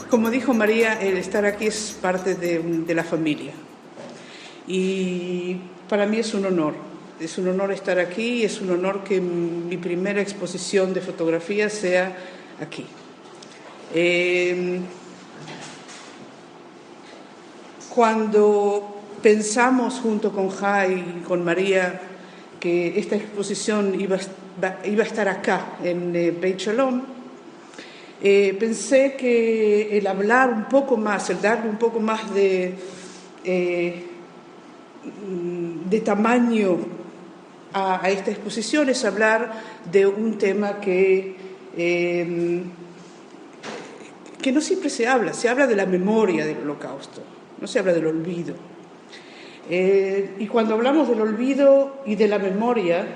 Como dijo María, el estar aquí es parte de la familia. Y para mí es un honor. Es un honor estar aquí y es un honor que mi primera exposición de fotografía sea aquí. Cuando pensamos junto con Jai y con María que esta exposición iba a estar acá en Beit Shalom, pensé que el hablar un poco más, el darle un poco más de tamaño a esta exposición es hablar de un tema que no siempre se habla de la memoria del Holocausto, no se habla del olvido. Y cuando hablamos del olvido y de la memoria,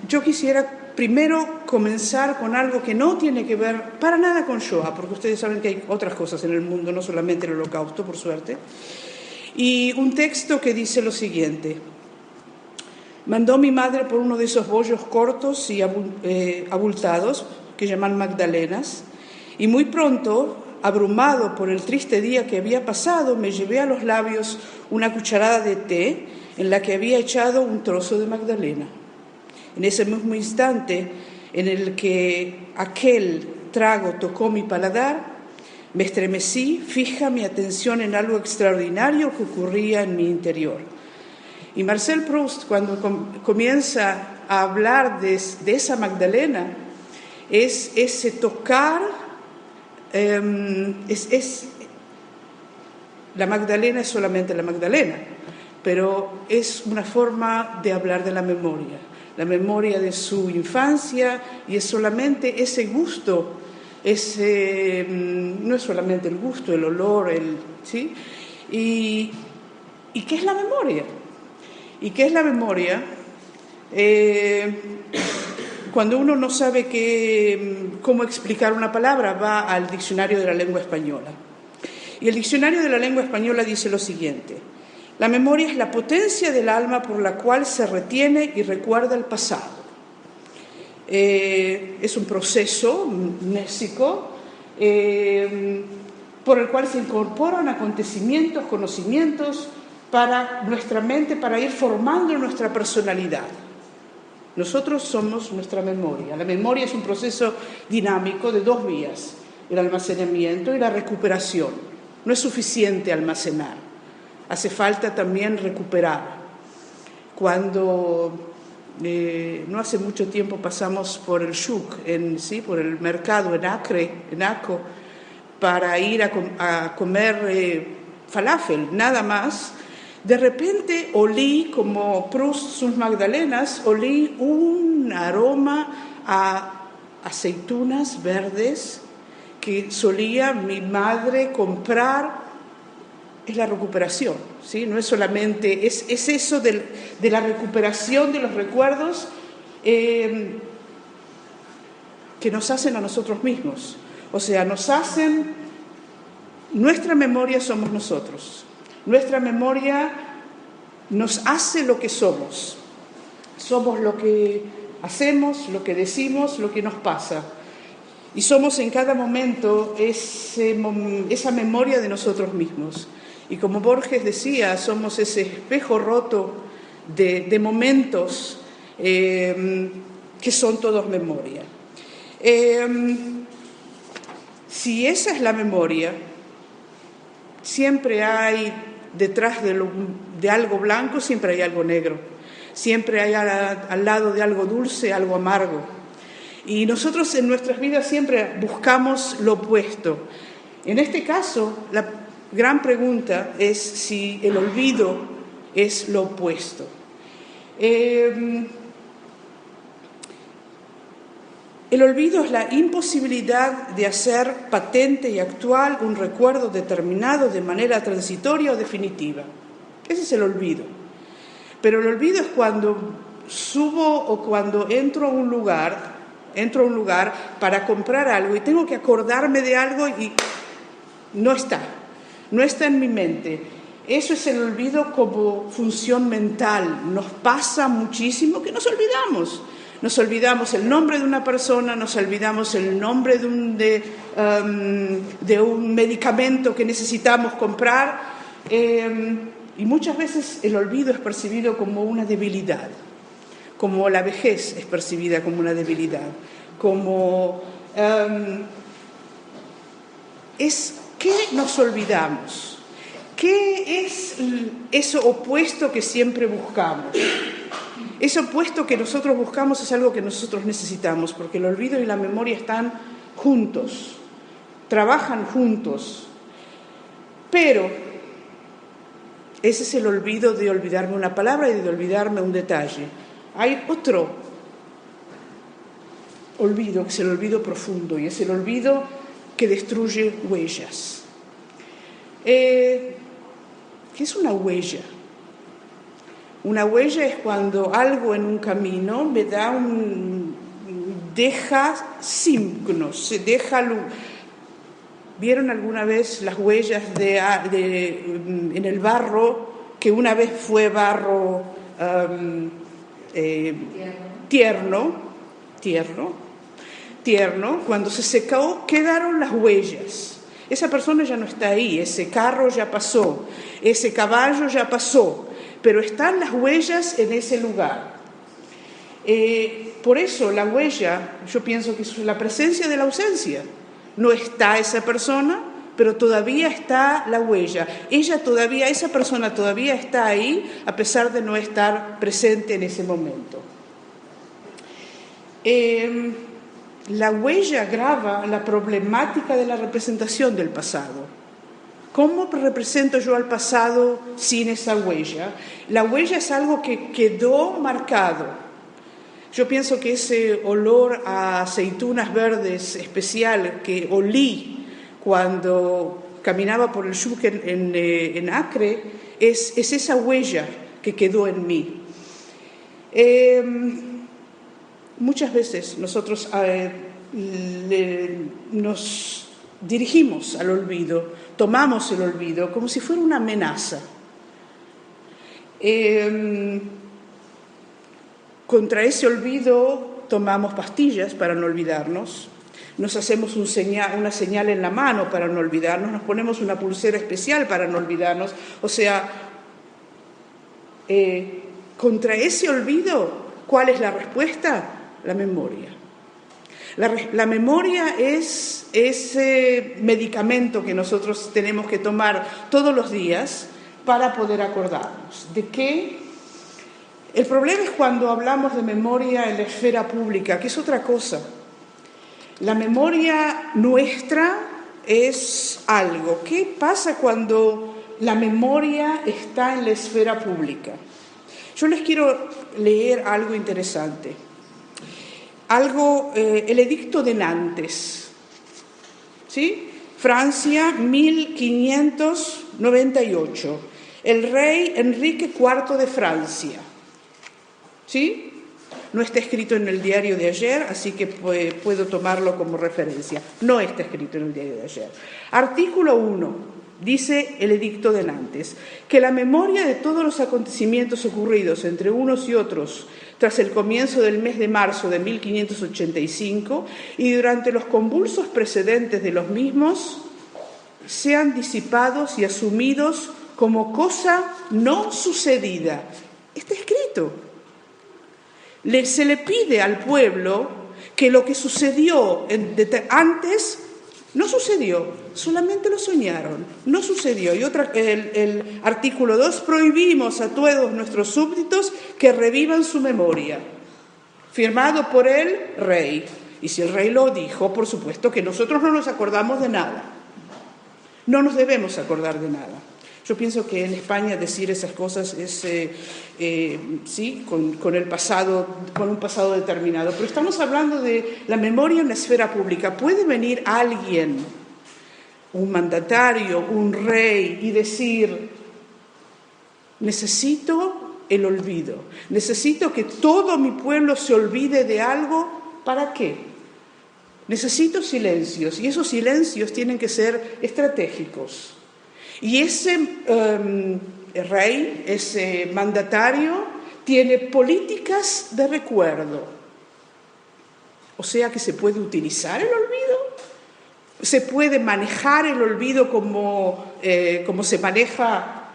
yo quisiera primero comenzar con algo que no tiene que ver para nada con Shoah, porque ustedes saben que hay otras cosas en el mundo, no solamente el Holocausto, por suerte. Y un texto que dice lo siguiente: mandó mi madre por uno de esos bollos cortos y abultados que llaman magdalenas, y muy pronto, abrumado por el triste día que había pasado, me llevé a los labios una cucharada de té en la que había echado un trozo de magdalena. En ese mismo instante en el que aquel trago tocó mi paladar, me estremecí, fija mi atención en algo extraordinario que ocurría en mi interior. Y Marcel Proust, cuando comienza a hablar de esa Magdalena, es ese tocar, la Magdalena es solamente la Magdalena, pero es una forma de hablar de la memoria de su infancia, y es solamente ese gusto, no es solamente el gusto, el olor, ¿sí? ¿Y qué es la memoria? ¿Y qué es la memoria? Cuando uno no sabe cómo explicar una palabra, va al diccionario de la lengua española. Y el diccionario de la lengua española dice lo siguiente: la memoria es la potencia del alma por la cual se retiene y recuerda el pasado. Es un proceso mnésico por el cual se incorporan acontecimientos, conocimientos para nuestra mente, para ir formando nuestra personalidad. Nosotros somos nuestra memoria. La memoria es un proceso dinámico de dos vías: el almacenamiento y la recuperación. No es suficiente almacenar, hace falta también recuperar. Cuando no hace mucho tiempo pasamos por el shuk, por el mercado en Acre, para ir a comer falafel, nada más. De repente olí, como Proust sus Magdalenas, olí un aroma a aceitunas verdes que solía mi madre comprar. Es la recuperación, ¿sí? No es solamente, es eso de la recuperación de los recuerdos que nos hacen a nosotros mismos. O sea, nuestra memoria somos nosotros. Nuestra memoria nos hace lo que somos. Somos lo que hacemos, lo que decimos, lo que nos pasa. Y somos en cada momento esa memoria de nosotros mismos. Y como Borges decía, somos ese espejo roto de momentos que son todos memoria. Si esa es la memoria, siempre hay detrás de algo blanco, siempre hay algo negro. Siempre hay al lado de algo dulce, algo amargo. Y nosotros en nuestras vidas siempre buscamos lo opuesto. En este caso, la gran pregunta es si el olvido es lo opuesto. El olvido es la imposibilidad de hacer patente y actual un recuerdo determinado de manera transitoria o definitiva. Ese es el olvido. Pero el olvido es cuando subo o cuando entro a un lugar para comprar algo y tengo que acordarme de algo y no está. no está en mi mente. Eso es el olvido como función mental. Nos pasa muchísimo que nos olvidamos. Nos olvidamos el nombre de una persona, nos olvidamos el nombre de un medicamento que necesitamos comprar. Y muchas veces el olvido es percibido como una debilidad, como la vejez es percibida como una debilidad, como ¿qué nos olvidamos? ¿Qué es eso opuesto que siempre buscamos? Ese opuesto que nosotros buscamos es algo que nosotros necesitamos, porque el olvido y la memoria están juntos, trabajan juntos. Pero ese es el olvido de olvidarme una palabra y de olvidarme un detalle. Hay otro olvido, que es el olvido profundo, y es el olvido que destruye huellas. ¿Qué es una huella? Una huella es cuando algo en un camino me deja signos, ¿Vieron alguna vez las huellas en el barro, que una vez fue barro tierno? Cuando se secó quedaron las huellas. Esa persona ya no está ahí, ese carro ya pasó, ese caballo ya pasó, pero están las huellas en ese lugar. Por eso la huella, yo pienso que es la presencia de la ausencia. No está esa persona, pero todavía está la huella. Esa persona todavía está ahí, a pesar de no estar presente en ese momento. La huella graba la problemática de la representación del pasado. ¿Cómo represento yo al pasado sin esa huella? La huella es algo que quedó marcado. Yo pienso que ese olor a aceitunas verdes especial que olí cuando caminaba por el Xúquer en Acre es esa huella que quedó en mí. Muchas veces nosotros nos dirigimos al olvido, tomamos el olvido como si fuera una amenaza. Contra ese olvido tomamos pastillas para no olvidarnos, nos hacemos una señal en la mano para no olvidarnos, nos ponemos una pulsera especial para no olvidarnos. O sea, contra ese olvido, ¿cuál es la respuesta? La memoria. La memoria es ese medicamento que nosotros tenemos que tomar todos los días para poder acordarnos. ¿De qué? El problema es cuando hablamos de memoria en la esfera pública, que es otra cosa. La memoria nuestra es algo. ¿Qué pasa cuando la memoria está en la esfera pública? Yo les quiero leer algo interesante. El edicto de Nantes, ¿sí? Francia, 1598. El rey Enrique IV de Francia. ¿Sí? No está escrito en el diario de ayer, así que puedo tomarlo como referencia. No está escrito en el diario de ayer. Artículo 1, dice el edicto de Nantes, que la memoria de todos los acontecimientos ocurridos entre unos y otros tras el comienzo del mes de marzo de 1585 y durante los convulsos precedentes de los mismos sean disipados y asumidos como cosa no sucedida. Está escrito. Se le pide al pueblo que lo que sucedió antes no sucedió, solamente lo soñaron, no sucedió. Y el artículo 2, prohibimos a todos nuestros súbditos que revivan su memoria, firmado por el rey. Y si el rey lo dijo, por supuesto que nosotros no nos acordamos de nada, no nos debemos acordar de nada. Yo pienso que en España decir esas cosas es, sí, con el pasado, con un pasado determinado. Pero estamos hablando de la memoria en la esfera pública. ¿Puede venir alguien, un mandatario, un rey, y decir, necesito el olvido, necesito que todo mi pueblo se olvide de algo? ¿Para qué? Necesito silencios, y esos silencios tienen que ser estratégicos. Y ese rey, ese mandatario, tiene políticas de recuerdo. O sea que se puede utilizar el olvido, se puede manejar el olvido como se maneja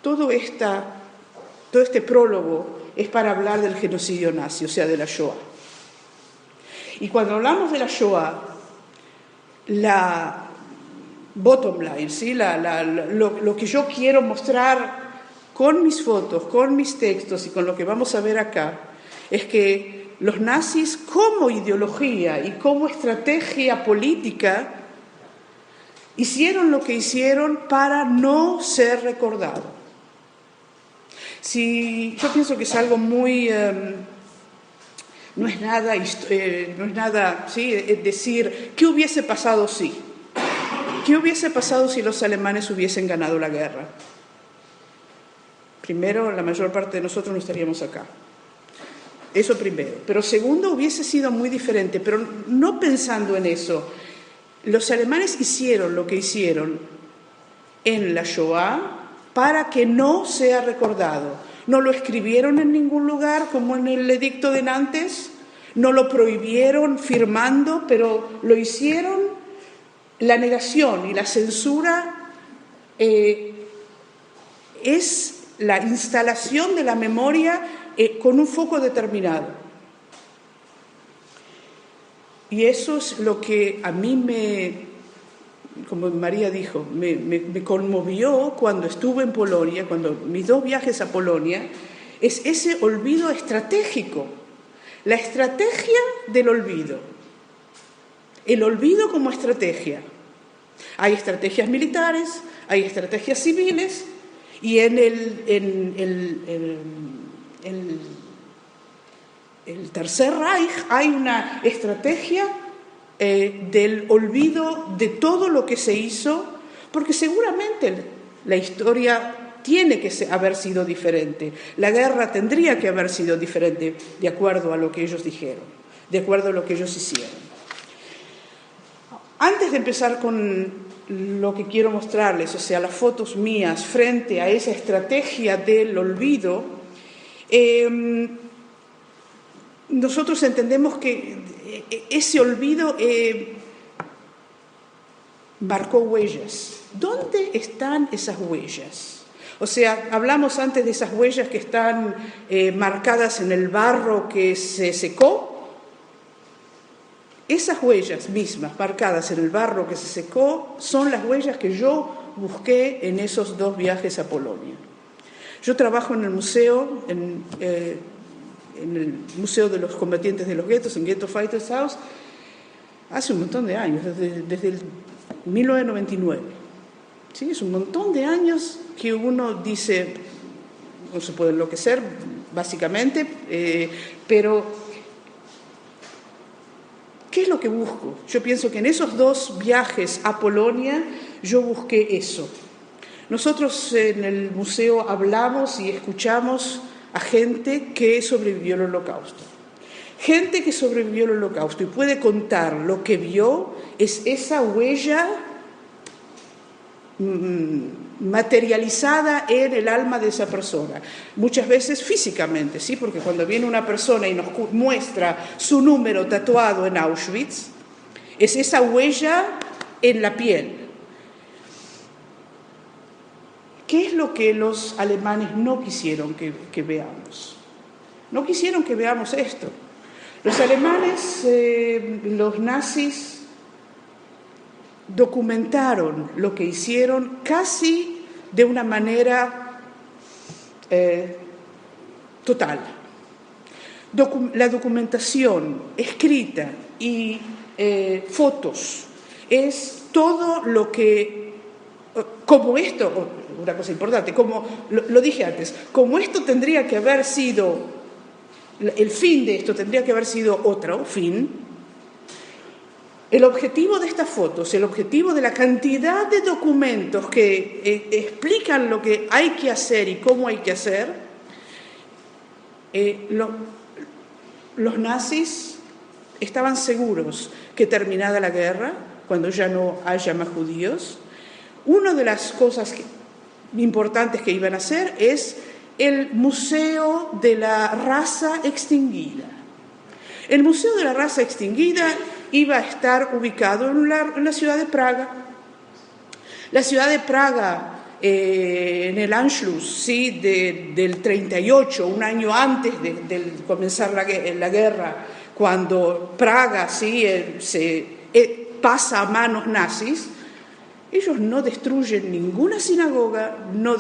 todo este prólogo es para hablar del genocidio nazi, o sea, de la Shoah. Y cuando hablamos de la Shoah, la bottom line, ¿sí? Lo que yo quiero mostrar con mis fotos, con mis textos y con lo que vamos a ver acá, es que los nazis como ideología y como estrategia política hicieron lo que hicieron para no ser recordados. Yo pienso que es algo muy... no es nada, ¿sí? Decir, ¿qué hubiese pasado si? ¿Qué hubiese pasado si los alemanes hubiesen ganado la guerra? Primero, la mayor parte de nosotros no estaríamos acá. Eso primero. Pero segundo, hubiese sido muy diferente. Pero no pensando en eso, los alemanes hicieron lo que hicieron en la Shoah para que no sea recordado. No lo escribieron en ningún lugar, como en el edicto de Nantes, no lo prohibieron firmando, pero lo hicieron. La negación y la censura es la instalación de la memoria con un foco determinado. Y eso es lo que a mí como María dijo, me conmovió cuando estuve en Polonia, cuando mis 2 viajes a Polonia, es ese olvido estratégico, la estrategia del olvido, el olvido como estrategia. Hay estrategias militares, hay estrategias civiles, y en el Tercer Reich hay una estrategia del olvido de todo lo que se hizo, porque seguramente la historia tiene que haber sido diferente, la guerra tendría que haber sido diferente de acuerdo a lo que ellos dijeron, de acuerdo a lo que ellos hicieron. Antes de empezar con lo que quiero mostrarles, o sea, las fotos mías frente a esa estrategia del olvido, nosotros entendemos que ese olvido marcó huellas. ¿Dónde están esas huellas? O sea, hablamos antes de esas huellas que están marcadas en el barro que se secó. Esas huellas mismas marcadas en el barro que se secó son las huellas que yo busqué en esos 2 viajes a Polonia. Yo trabajo en el museo, en el Museo de los Combatientes de los Guetos, en Ghetto Fighters House, hace un montón de años, desde el 1999. ¿Sí? Es un montón de años que uno dice, no se puede enloquecer, básicamente, pero ¿qué es lo que busco? Yo pienso que en esos 2 viajes a Polonia yo busqué eso. Nosotros en el museo hablamos y escuchamos a gente que sobrevivió al Holocausto. Gente que sobrevivió al Holocausto y puede contar lo que vio, es esa huella materializada en el alma de esa persona. Muchas veces físicamente, ¿sí? Porque cuando viene una persona y nos muestra su número tatuado en Auschwitz, es esa huella en la piel. ¿Qué es lo que los alemanes no quisieron que veamos? No quisieron que veamos esto. Los alemanes, los nazis, documentaron lo que hicieron casi de una manera total. La documentación escrita y fotos es todo lo que, como esto, una cosa importante, como lo dije antes, como esto tendría que haber sido, el fin de esto tendría que haber sido otro fin, el objetivo de estas fotos, el objetivo de la cantidad de documentos que explican lo que hay que hacer y cómo hay que hacer, los nazis estaban seguros que terminada la guerra, cuando ya no haya más judíos, una de las cosas importantes que iban a hacer es el Museo de la Raza Extinguida. El Museo de la Raza Extinguida iba a estar ubicado en la ciudad de Praga. La ciudad de Praga, en el Anschluss, ¿sí? del 38, un año antes de comenzar la guerra, cuando Praga, ¿sí? Pasa a manos nazis, ellos no destruyen ninguna sinagoga, no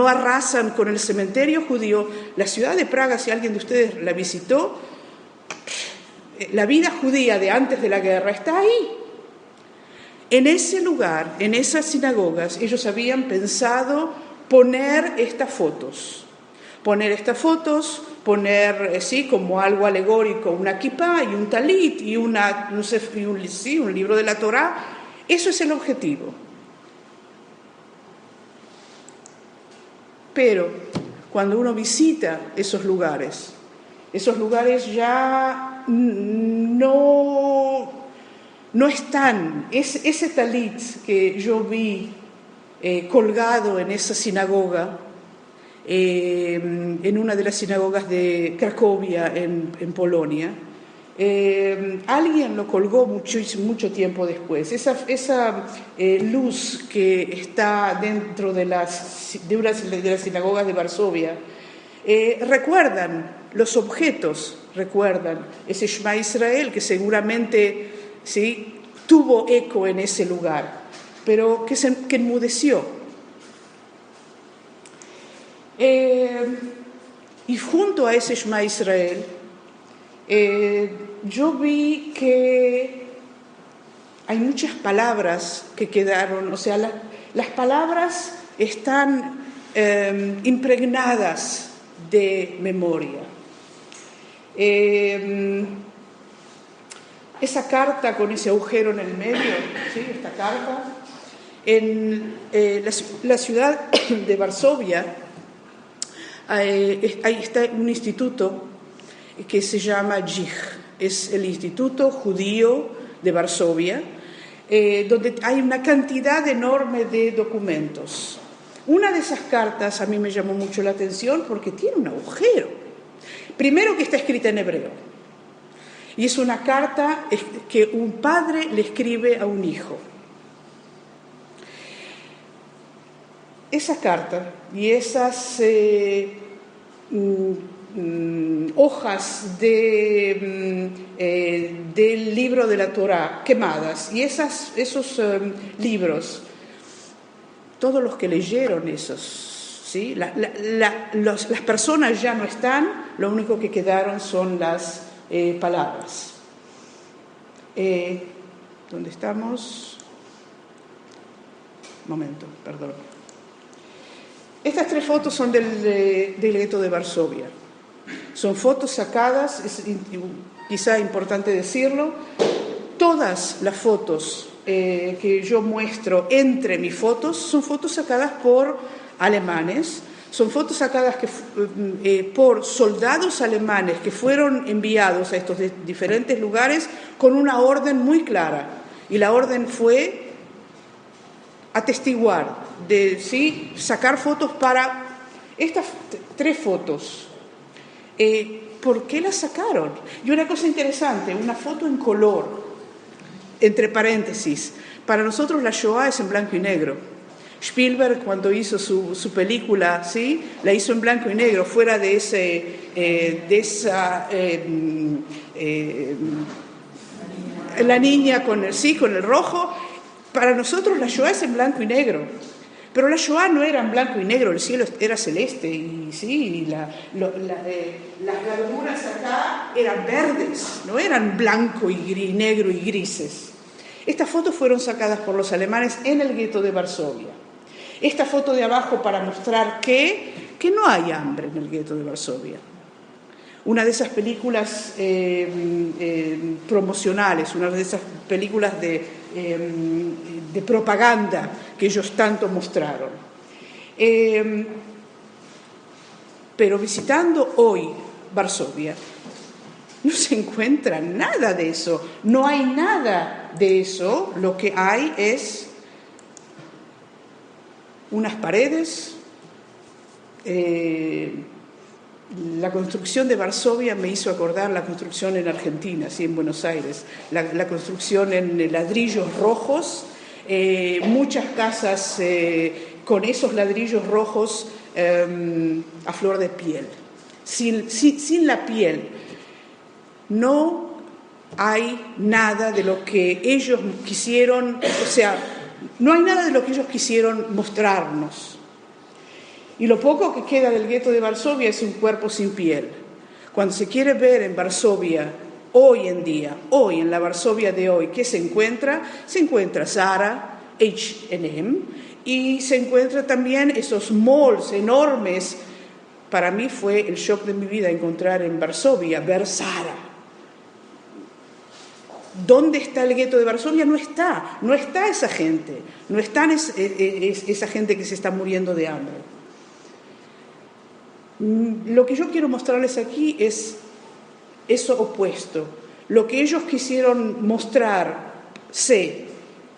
arrasan con el cementerio judío. La ciudad de Praga, si alguien de ustedes la visitó, la vida judía de antes de la guerra está ahí. En ese lugar, en esas sinagogas, ellos habían pensado poner estas fotos, ¿sí? Como algo alegórico, una kipá y un talit y un libro de la Torá. Eso es el objetivo. Pero cuando uno visita esos lugares ya no están. Ese talit que yo vi colgado en esa sinagoga, en una de las sinagogas de Cracovia, en Polonia, alguien lo colgó mucho tiempo después. Esa luz que está dentro de las sinagogas de Varsovia, los objetos recuerdan ese Shema Israel que seguramente, ¿sí?, tuvo eco en ese lugar, pero que enmudeció. Y junto a ese Shema Israel, yo vi que hay muchas palabras que quedaron, o sea, las palabras están impregnadas de memoria. Esa carta con ese agujero en el medio, ¿sí? Esta carta, en la ciudad de Varsovia, ahí está un instituto que se llama JIJ, es el Instituto Judío de Varsovia, donde hay una cantidad enorme de documentos. Una de esas cartas a mí me llamó mucho la atención porque tiene un agujero. Primero, que está escrita en hebreo, y es una carta que un padre le escribe a un hijo. Esa carta y esas hojas del libro de la Torá quemadas, y esos libros, todos los que leyeron esos, ¿sí? Las personas ya no están, lo único que quedaron son las palabras. ¿Dónde estamos? Momento, perdón. Estas 3 fotos son del gueto de Varsovia. Son fotos sacadas, es quizá importante decirlo, todas las fotos que yo muestro entre mis fotos son fotos sacadas por alemanes, son fotos sacadas por soldados alemanes que fueron enviados a estos diferentes lugares con una orden muy clara, y la orden fue atestiguar, ¿sí?, sacar fotos para estas 3 fotos. ¿Por qué las sacaron? Y una cosa interesante, una foto en color, entre paréntesis. Para nosotros la Shoah es en blanco y negro. Spielberg, cuando hizo su película, ¿sí?, la hizo en blanco y negro, fuera de esa la niña con el rojo. Para nosotros la Shoah es en blanco y negro, pero la Shoah no era en blanco y negro, el cielo era celeste, y sí, las gravuras acá eran verdes, no eran blanco y negro y grises. Estas fotos fueron sacadas por los alemanes en el gueto de Varsovia. Esta foto de abajo para mostrar que no hay hambre en el gueto de Varsovia. Una de esas películas promocionales, una de esas películas de propaganda que ellos tanto mostraron. Pero visitando hoy Varsovia, no se encuentra nada de eso, no hay nada de eso, lo que hay es unas paredes. La construcción de Varsovia me hizo acordar la construcción en Argentina, sí, en Buenos Aires, la construcción en ladrillos rojos, muchas casas con esos ladrillos rojos a flor de piel, sin la piel. No hay nada de lo que ellos quisieron, o sea, no hay nada de lo que ellos quisieron mostrarnos. Y lo poco que queda del gueto de Varsovia es un cuerpo sin piel. Cuando se quiere ver en Varsovia, hoy en día, hoy en la Varsovia de hoy, ¿qué se encuentra? Se encuentra Zara, H&M, y se encuentra también esos malls enormes. Para mí fue el shock de mi vida encontrar en Varsovia, ver Zara. ¿Dónde está el gueto de Varsovia? No está esa gente, no está esa gente que se está muriendo de hambre. Lo que yo quiero mostrarles aquí es eso opuesto. Lo que ellos quisieron mostrar,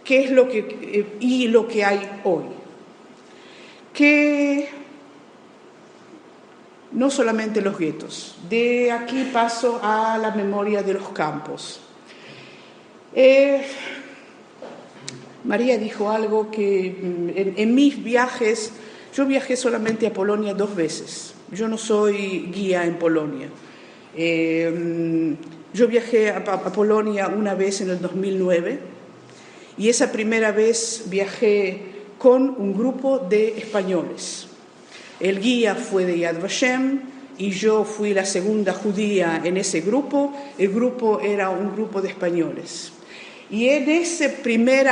qué es lo que y lo que hay hoy. Que no solamente los guetos. De aquí paso a la memoria de los campos. María dijo algo que en mis viajes, yo viajé solamente a Polonia 2 veces. Yo no soy guía en Polonia. Yo viajé a Polonia una vez en el 2009 y esa primera vez viajé con un grupo de españoles. El guía fue de Yad Vashem y yo fui la segunda judía en ese grupo. El grupo era un grupo de españoles. Y en ese primer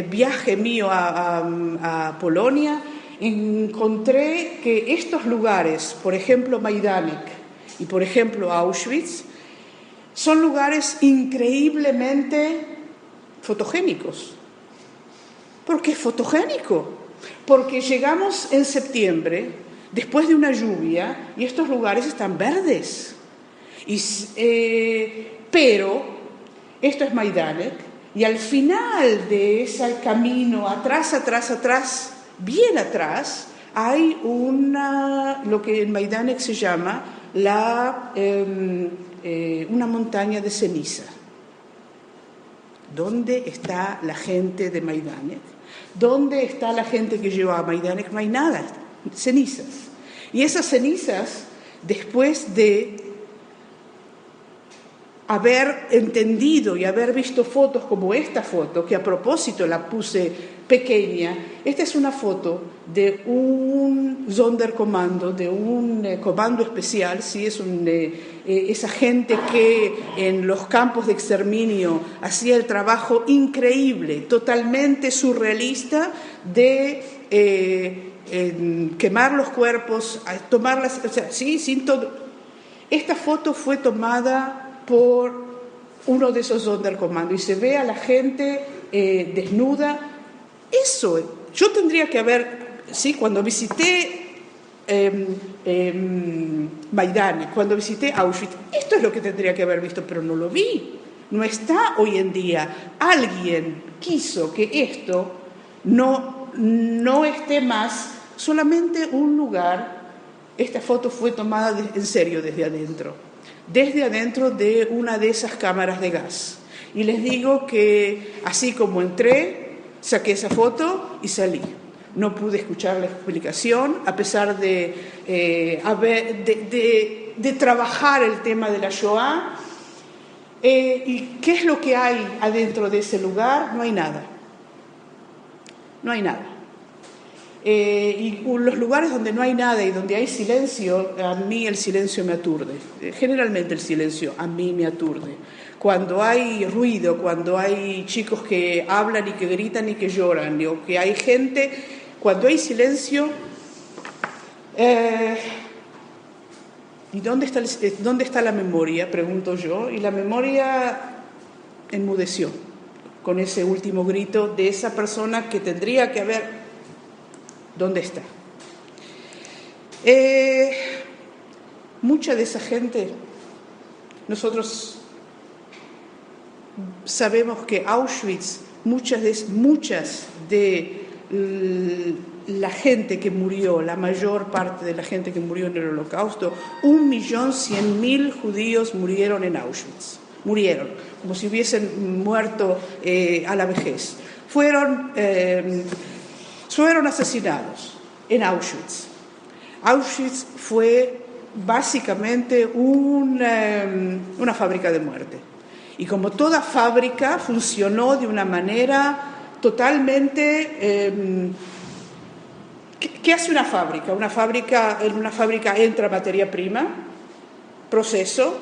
viaje mío a Polonia encontré que estos lugares, por ejemplo Majdanek y por ejemplo Auschwitz, son lugares increíblemente fotogénicos. ¿Por qué fotogénico? Porque llegamos en septiembre, después de una lluvia, y estos lugares están verdes. Pero esto es Majdanek, y al final de ese camino, atrás, bien atrás, hay lo que en Majdanek se llama una montaña de ceniza. ¿Dónde está la gente de Majdanek? ¿Dónde está la gente que llevó a Majdanek? No hay nada, cenizas. Y esas cenizas, después de haber entendido y haber visto fotos como esta foto, que a propósito la puse pequeña, esta es una foto de un Sonderkommando, de un comando especial, ¿sí? Es esa gente que en los campos de exterminio hacía el trabajo increíble, totalmente surrealista de quemar los cuerpos, tomarlas, o sea, sí, sin todo. Esta foto fue tomada por uno de esos Sonderkommando y se ve a la gente desnuda. Eso, yo tendría que haber, sí, cuando visité Majdanek, cuando visité Auschwitz, esto es lo que tendría que haber visto, pero no lo vi. No está hoy en día. Alguien quiso que esto no esté más, solamente un lugar. Esta foto fue tomada en serio desde adentro de una de esas cámaras de gas. Y les digo que así como entré, saqué esa foto y salí. No pude escuchar la explicación, a pesar de trabajar el tema de la Shoah. ¿Y qué es lo que hay adentro de ese lugar? No hay nada. No hay nada. Y los lugares donde no hay nada y donde hay silencio, a mí el silencio me aturde. Generalmente el silencio a mí me aturde. Cuando hay ruido, cuando hay chicos que hablan y que gritan y que lloran, o que hay gente, cuando hay silencio, ¿y dónde está la memoria? Pregunto yo. Y la memoria enmudeció con ese último grito de esa persona que tendría que haber. ¿Dónde está? Mucha de esa gente, nosotros sabemos que Auschwitz, muchas de la gente que murió, la mayor parte de la gente que murió en el Holocausto, 1.100.000 judíos murieron en Auschwitz. Murieron, como si hubiesen muerto a la vejez. Fueron asesinados en Auschwitz. Auschwitz fue básicamente una fábrica de muerte. Y como toda fábrica, funcionó de una manera totalmente... ¿Qué hace una fábrica? En una fábrica entra materia prima, proceso,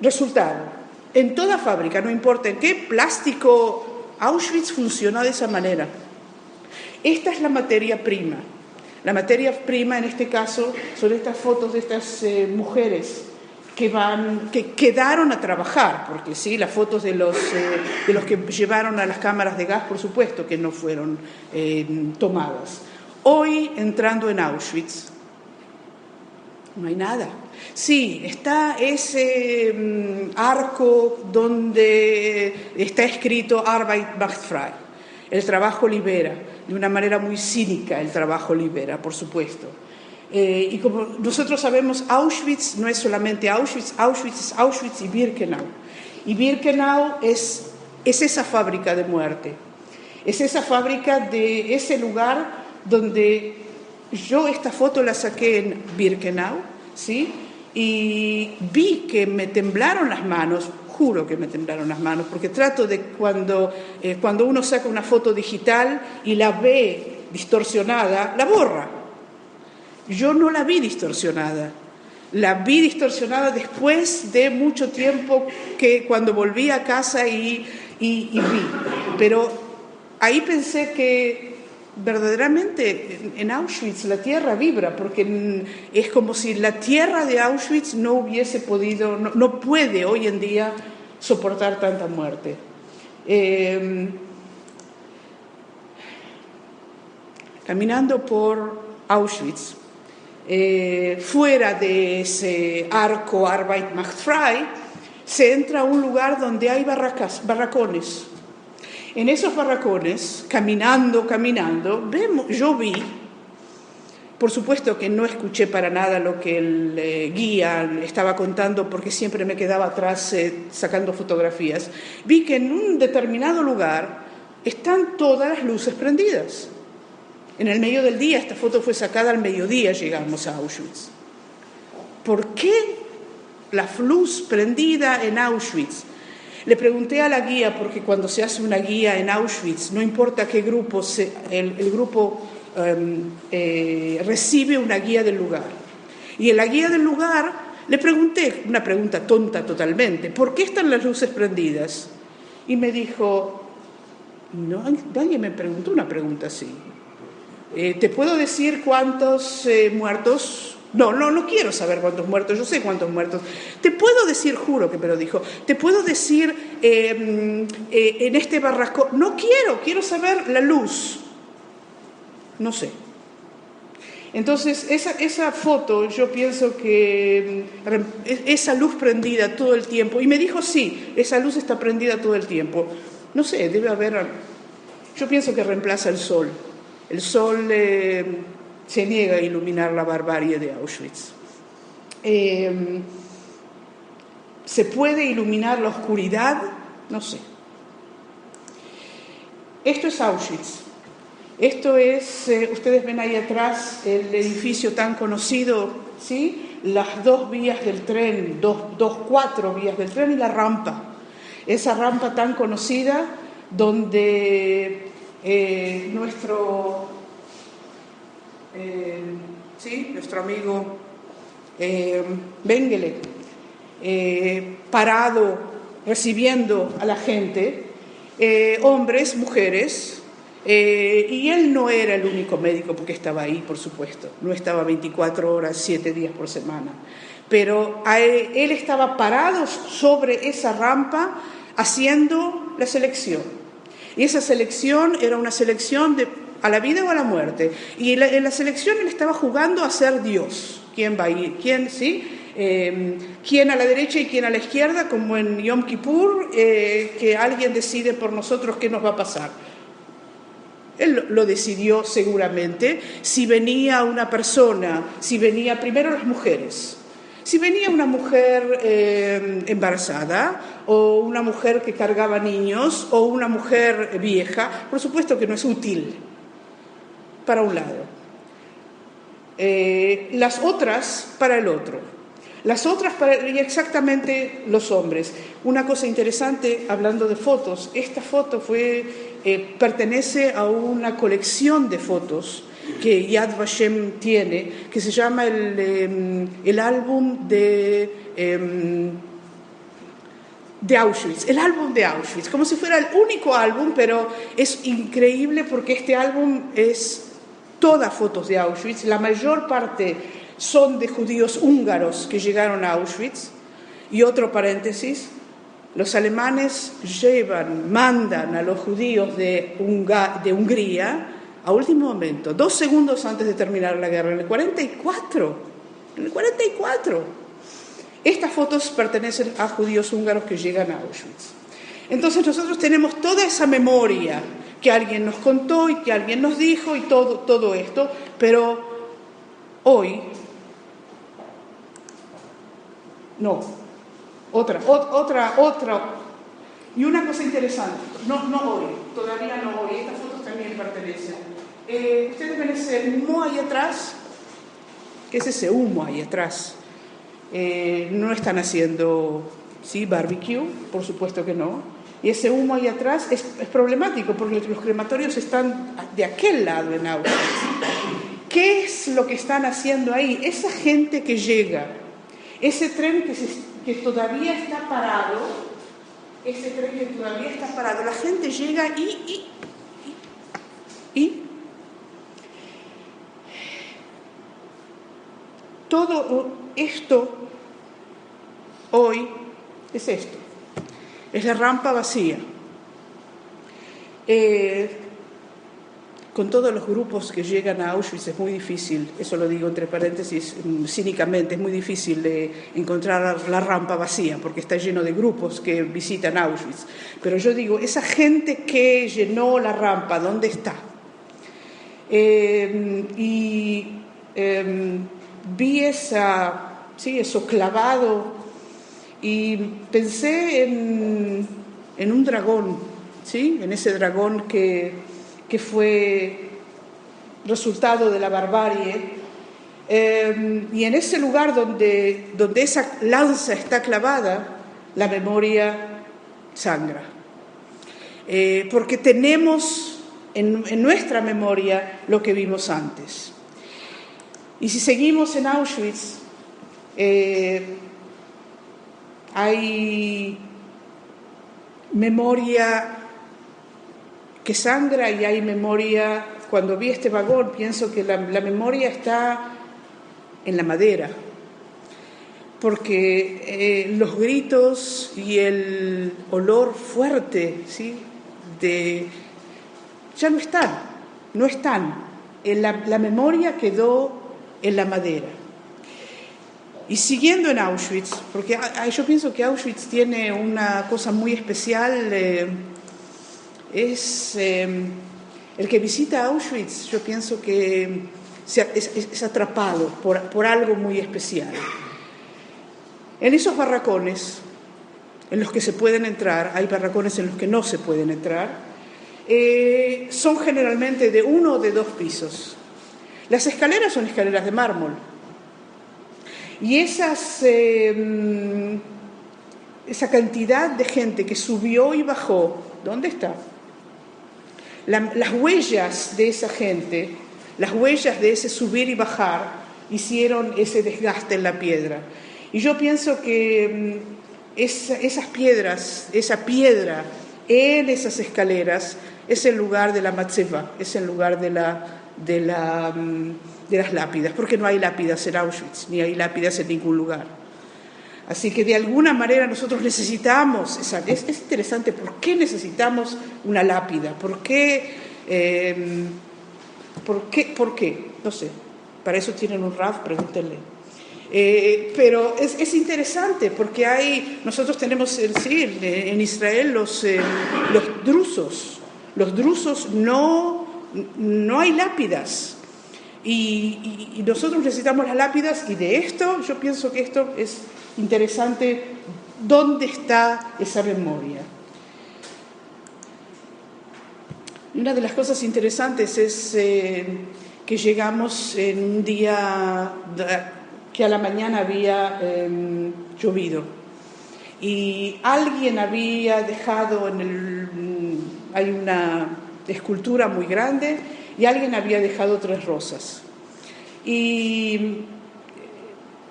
resultado. En toda fábrica, no importa en qué, plástico, Auschwitz funcionó de esa manera. Esta es la materia prima. La materia prima en este caso son estas fotos de estas mujeres que quedaron a trabajar, porque sí, las fotos de los que llevaron a las cámaras de gas, por supuesto que no fueron tomadas. Hoy, entrando en Auschwitz, no hay nada. Sí, está ese arco donde está escrito Arbeit macht frei, el trabajo libera, de una manera muy cínica el trabajo libera, por supuesto. Y como nosotros sabemos, Auschwitz no es solamente Auschwitz, Auschwitz es Auschwitz y Birkenau. Y Birkenau es esa fábrica de muerte, es esa fábrica de ese lugar donde yo esta foto la saqué en Birkenau, ¿sí? Y vi que me temblaron las manos, juro que me temblaron las manos, porque trato de cuando uno saca una foto digital y la ve distorsionada, la borra. Yo no la vi distorsionada, la vi distorsionada después de mucho tiempo, que cuando volví a casa y vi. Pero ahí pensé que verdaderamente en Auschwitz la tierra vibra, porque es como si la tierra de Auschwitz no hubiese podido, no puede hoy en día soportar tanta muerte. Caminando por Auschwitz, fuera de ese arco Arbeit macht frei, se entra a un lugar donde hay barracones. En esos barracones, caminando, yo vi, por supuesto que no escuché para nada lo que el guía estaba contando, porque siempre me quedaba atrás sacando fotografías. Vi que en un determinado lugar están todas las luces prendidas. En el medio del día, esta foto fue sacada al mediodía, llegamos a Auschwitz. ¿Por qué la luz prendida en Auschwitz? Le pregunté a la guía, porque cuando se hace una guía en Auschwitz, no importa qué grupo, el grupo recibe una guía del lugar. Y en la guía del lugar le pregunté, una pregunta tonta totalmente, ¿por qué están las luces prendidas? Y me dijo, no, nadie me preguntó una pregunta así. ¿Te puedo decir cuántos muertos? No quiero saber cuántos muertos, yo sé cuántos muertos. Te puedo decir, juro que me lo dijo, te puedo decir en este barracón, no quiero saber la luz. No sé. Entonces, esa foto, yo pienso que esa luz prendida todo el tiempo, y me dijo, sí, esa luz está prendida todo el tiempo. No sé, debe haber, yo pienso que reemplaza el sol. El sol se niega a iluminar la barbarie de Auschwitz. ¿Se puede iluminar la oscuridad? No sé. Esto es Auschwitz. Esto es, ustedes ven ahí atrás el edificio tan conocido, ¿sí? Las 2 vías del tren, 4 vías del tren y la rampa. Esa rampa tan conocida donde nuestro amigo Mengele, parado recibiendo a la gente, hombres, mujeres, y él no era el único médico, porque estaba ahí, por supuesto, no estaba 24 horas, 7 días por semana, pero él estaba parado sobre esa rampa haciendo la selección. Y esa selección era una selección a la vida o a la muerte. Y en la selección él estaba jugando a ser Dios. ¿Quién va a ir? ¿Quién, sí? ¿Quién a la derecha y quién a la izquierda? Como en Yom Kippur, que alguien decide por nosotros qué nos va a pasar. Él lo decidió seguramente. Si venía una persona, si venía primero las mujeres, si venía una mujer embarazada o una mujer que cargaba niños o una mujer vieja, por supuesto que no es útil para un lado. Las otras para el otro. Las otras y exactamente los hombres. Una cosa interesante, hablando de fotos, esta foto pertenece a una colección de fotos que Yad Vashem tiene, que se llama el álbum de Auschwitz, el álbum de Auschwitz, como si fuera el único álbum, pero es increíble porque este álbum es todas fotos de Auschwitz, la mayor parte son de judíos húngaros que llegaron a Auschwitz. Y otro paréntesis, los alemanes mandan a los judíos de Hungría a último momento, 2 segundos antes de terminar la guerra, en el 44. Estas fotos pertenecen a judíos húngaros que llegan a Auschwitz. Entonces nosotros tenemos toda esa memoria que alguien nos contó y que alguien nos dijo y todo esto, pero hoy, no, otra. Y una cosa interesante, no hoy, todavía no hoy, estas fotos también pertenecen. Ustedes ven ese humo ahí atrás. ¿Qué es ese humo ahí atrás? No están haciendo barbecue, por supuesto que no. Y ese humo ahí atrás es problemático porque los crematorios están de aquel lado en Auschwitz. ¿Qué es lo que están haciendo ahí? Esa gente que llega, ese tren que todavía está parado, la gente llega y todo esto hoy es esto. Es la rampa vacía. Con todos los grupos que llegan a Auschwitz es muy difícil, eso lo digo entre paréntesis cínicamente, es muy difícil encontrar la rampa vacía porque está lleno de grupos que visitan Auschwitz. Pero yo digo, esa gente que llenó la rampa, ¿dónde está? Vi eso clavado y pensé en un dragón, ¿sí? En ese dragón que fue resultado de la barbarie, y en ese lugar donde esa lanza está clavada, la memoria sangra. Porque tenemos en nuestra memoria lo que vimos antes. Y si seguimos en Auschwitz, hay memoria que sangra y hay memoria. Cuando vi este vagón pienso que la memoria está en la madera, porque los gritos y el olor fuerte, ¿sí? Ya no están. La memoria quedó en la madera. Y siguiendo en Auschwitz, porque yo pienso que Auschwitz tiene una cosa muy especial, es el que visita Auschwitz, yo pienso que es atrapado por algo muy especial. En esos barracones en los que se pueden entrar, hay barracones en los que no se pueden entrar, son generalmente de 1 o de 2 pisos. Las escaleras son escaleras de mármol. Y esa cantidad de gente que subió y bajó, ¿dónde está? Las huellas de esa gente, las huellas de ese subir y bajar, hicieron ese desgaste en la piedra. Y yo pienso que esas piedras, esa piedra en esas escaleras, es el lugar de la matzeva, es el lugar de las lápidas, porque no hay lápidas en Auschwitz, ni hay lápidas en ningún lugar. Así que de alguna manera nosotros necesitamos, es interesante, ¿por qué necesitamos una lápida? ¿Por qué? No sé, para eso tienen un Rav, pregúntenle. Pero es interesante porque nosotros tenemos en Israel los drusos. Los drusos no no hay lápidas. Y nosotros necesitamos las lápidas, y de esto, yo pienso que esto es interesante, ¿dónde está esa memoria? Una de las cosas interesantes es que llegamos en un día que a la mañana había llovido, y alguien había dejado hay una escultura muy grande, y alguien había dejado 3 rosas. Y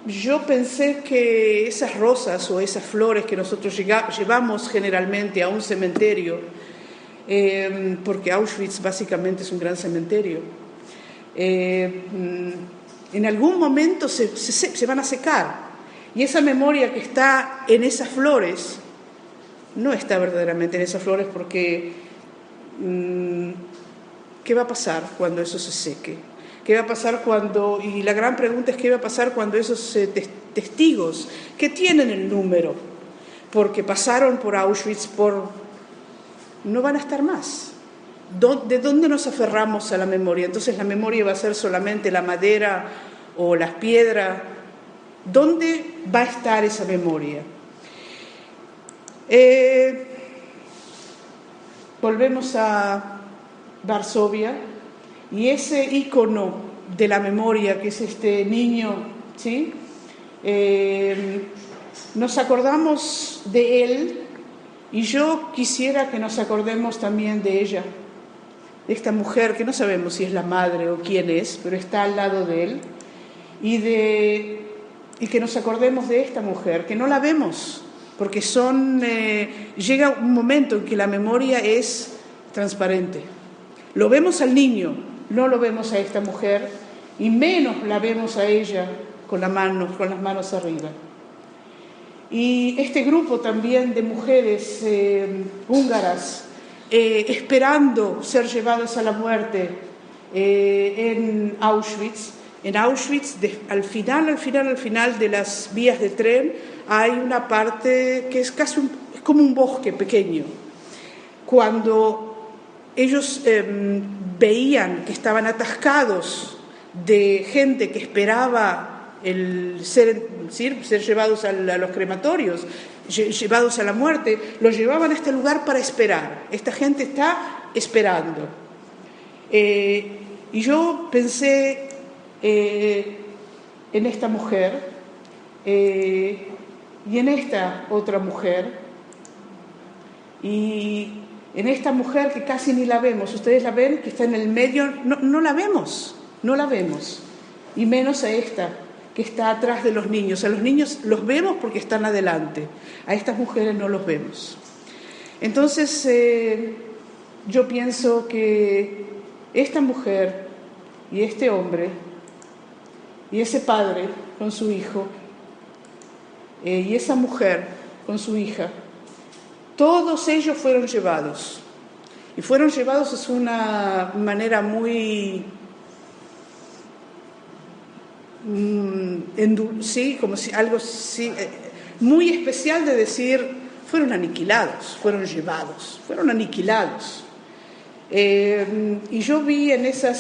yo pensé que esas rosas o esas flores que nosotros llevamos generalmente a un cementerio, porque Auschwitz básicamente es un gran cementerio, en algún momento se van a secar, y esa memoria que está en esas flores no está verdaderamente en esas flores, porque ¿qué va a pasar cuando eso se seque? ¿Qué va a pasar y la gran pregunta es qué va a pasar cuando esos testigos que tienen el número, porque pasaron por Auschwitz, no van a estar más? ¿De dónde nos aferramos a la memoria? Entonces la memoria va a ser solamente la madera o las piedras. ¿Dónde va a estar esa memoria? Volvemos a Varsovia, y ese ícono de la memoria, que es este niño, ¿sí? Nos acordamos de él, y yo quisiera que nos acordemos también de ella, de esta mujer que no sabemos si es la madre o quién es, pero está al lado de él, y que nos acordemos de esta mujer, que no la vemos, porque llega un momento en que la memoria es transparente. Lo vemos al niño, no lo vemos a esta mujer, y menos la vemos a ella con las manos arriba. Y este grupo también de mujeres húngaras esperando ser llevadas a la muerte en Auschwitz. En Auschwitz, al final de las vías de tren, hay una parte que es es como un bosque pequeño. Cuando ellos veían que estaban atascados de gente que esperaba ser llevados a los crematorios, llevados a la muerte, los llevaban a este lugar para esperar. Esta gente está esperando. Y yo pensé en esta mujer y en esta otra mujer, y en esta mujer que casi ni la vemos. Ustedes la ven, que está en el medio, no la vemos, y menos a esta que está atrás de los niños. A los niños los vemos porque están adelante, a estas mujeres no los vemos. Entonces yo pienso que esta mujer y este hombre y ese padre con su hijo y esa mujer con su hija, todos ellos fueron llevados. Y fueron llevados es una manera muy como si algo muy especial de decir, fueron aniquilados, fueron llevados, fueron aniquilados. Y yo vi en esa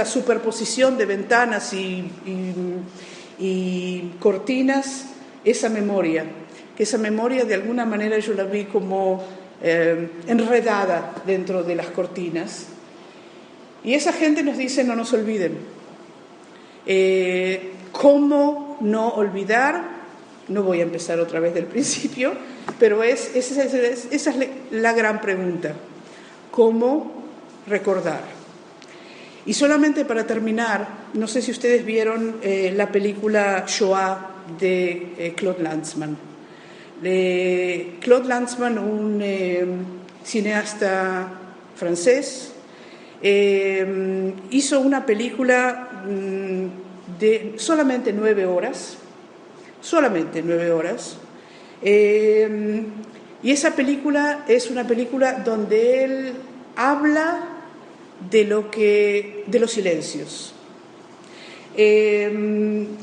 superposición de ventanas y cortinas esa memoria, que esa memoria de alguna manera yo la vi como enredada dentro de las cortinas. Y esa gente nos dice, no nos olviden. ¿Cómo no olvidar? No voy a empezar otra vez del principio, pero esa es la gran pregunta. ¿Cómo recordar? Y solamente para terminar, no sé si ustedes vieron la película Shoah de Claude Lanzmann. Claude Lanzmann, un cineasta francés, hizo una película de solamente 9 horas, y esa película es una película donde él habla de los silencios.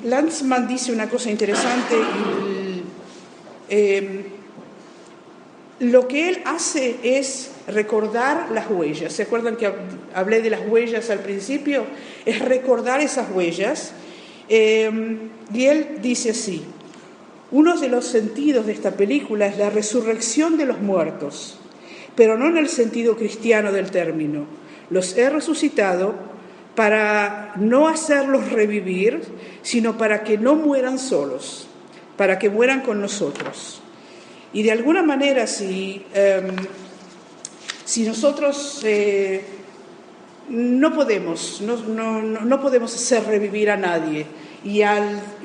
Lanzmann dice una cosa interesante, lo que él hace es recordar las huellas. ¿Se acuerdan que hablé de las huellas al principio? Es recordar esas huellas. Y él dice así: uno de los sentidos de esta película es la resurrección de los muertos, pero no en el sentido cristiano del término. Los he resucitado para no hacerlos revivir, sino para que no mueran solos, para que mueran con nosotros. Y de alguna manera, si nosotros no podemos hacer revivir a nadie, y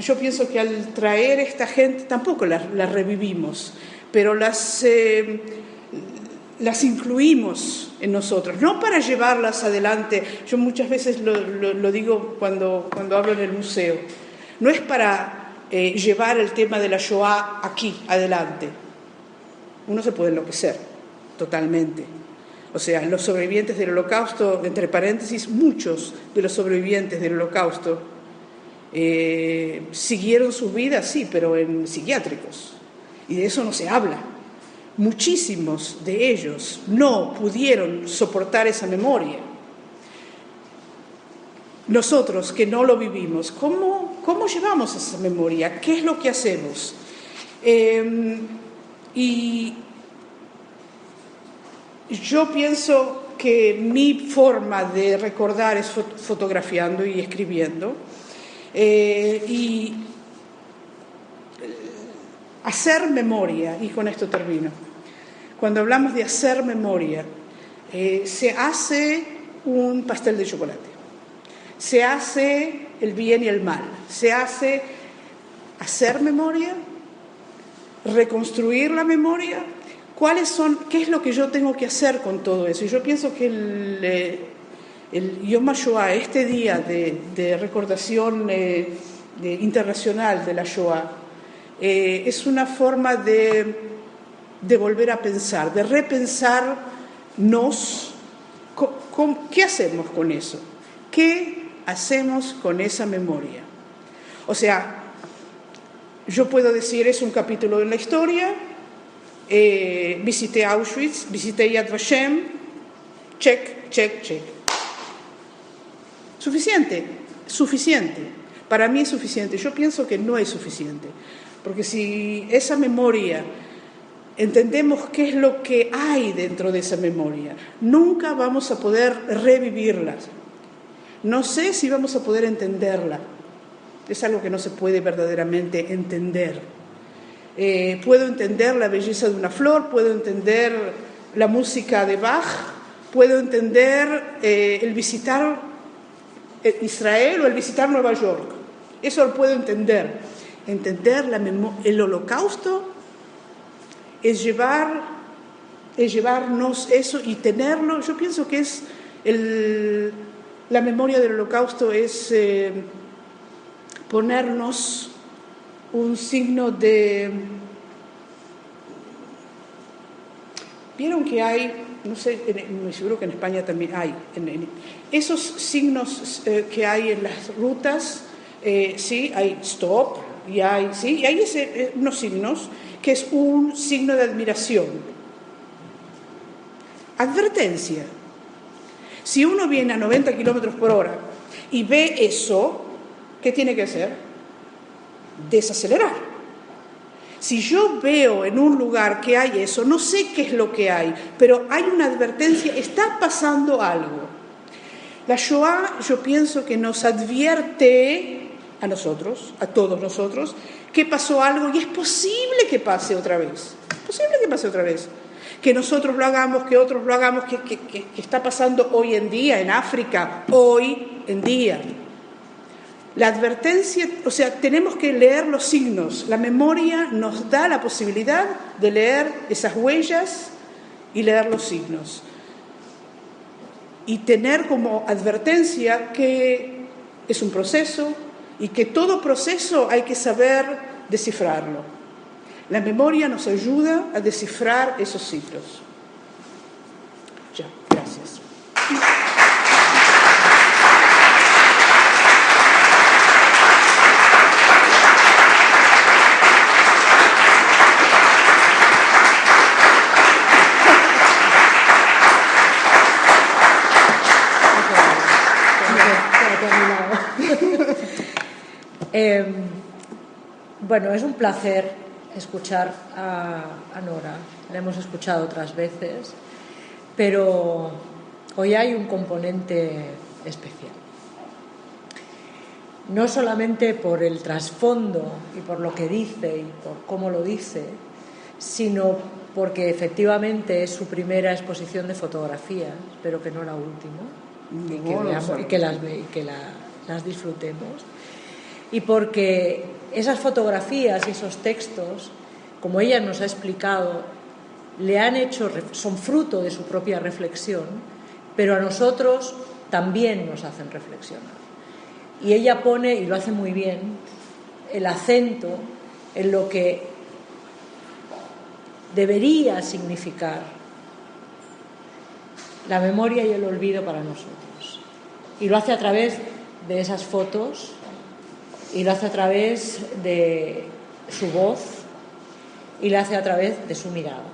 yo pienso que al traer esta gente tampoco la revivimos, pero las incluimos en nosotros, no para llevarlas adelante. Yo muchas veces lo digo cuando hablo en el museo, no es para llevar el tema de la Shoah aquí adelante. Uno se puede enloquecer totalmente. O sea, los sobrevivientes del Holocausto, entre paréntesis, muchos de los sobrevivientes del Holocausto siguieron sus vidas, sí, pero en psiquiátricos, y de eso no se habla. Muchísimos de ellos no pudieron soportar esa memoria. Nosotros que no lo vivimos, ¿cómo llevamos esa memoria? ¿Qué es lo que hacemos? Y yo pienso que mi forma de recordar es fotografiando y escribiendo, y hacer memoria, y con esto termino. Cuando hablamos de hacer memoria, se hace un pastel de chocolate, se hace el bien y el mal, se hace hacer memoria, reconstruir la memoria. ¿Qué es lo que yo tengo que hacer con todo eso? Y yo pienso que el Yom HaShoah, este día de recordación internacional de la Shoah, es una forma de volver a pensar, de repensarnos. ¿Qué hacemos con eso? ¿Qué hacemos con esa memoria? O sea, yo puedo decir, es un capítulo en la historia, visité Auschwitz, visité Yad Vashem, check, check, check. Suficiente. Para mí es suficiente. Yo pienso que no es suficiente, porque si esa memoria entendemos qué es lo que hay dentro de esa memoria, nunca vamos a poder revivirla. No sé si vamos a poder entenderla. Es algo que no se puede verdaderamente entender. Puedo entender la belleza de una flor, puedo entender la música de Bach, puedo entender el visitar Israel o el visitar Nueva York. Eso lo puedo entender. Entender el Holocausto es llevarnos eso y tenerlo. Yo pienso que es la memoria del Holocausto es ponernos un signo de... Vieron que hay, no sé, me seguro que en España también hay, esos signos que hay en las rutas, sí, hay stop, y hay unos signos que es un signo de admiración. Advertencia. Si uno viene a 90 kilómetros por hora y ve eso, ¿qué tiene que hacer? Desacelerar. Si yo veo en un lugar que hay eso, no sé qué es lo que hay, pero hay una advertencia, está pasando algo. La Shoah, yo pienso que nos advierte a nosotros, a todos nosotros, que pasó algo y es posible que pase otra vez. Que nosotros lo hagamos, que otros lo hagamos, que está pasando hoy en día en África, hoy en día. La advertencia, o sea, tenemos que leer los signos. La memoria nos da la posibilidad de leer esas huellas y leer los signos. Y tener como advertencia que es un proceso y que todo proceso hay que saber descifrarlo. La memoria nos ayuda a descifrar esos ciclos. Ya, gracias. a mi lado. Bueno, es un placer escuchar a Nora. La hemos escuchado otras veces, pero hoy hay un componente especial. No solamente por el trasfondo y por lo que dice y por cómo lo dice, sino porque efectivamente es su primera exposición de fotografía, espero que no la última, y que las disfrutemos, y porque esas fotografías y esos textos, como ella nos ha explicado, son fruto de su propia reflexión, pero a nosotros también nos hacen reflexionar. Y ella pone, y lo hace muy bien, el acento en lo que debería significar la memoria y el olvido para nosotros. Y lo hace a través de esas fotos, y lo hace a través de su voz, y lo hace a través de su mirada.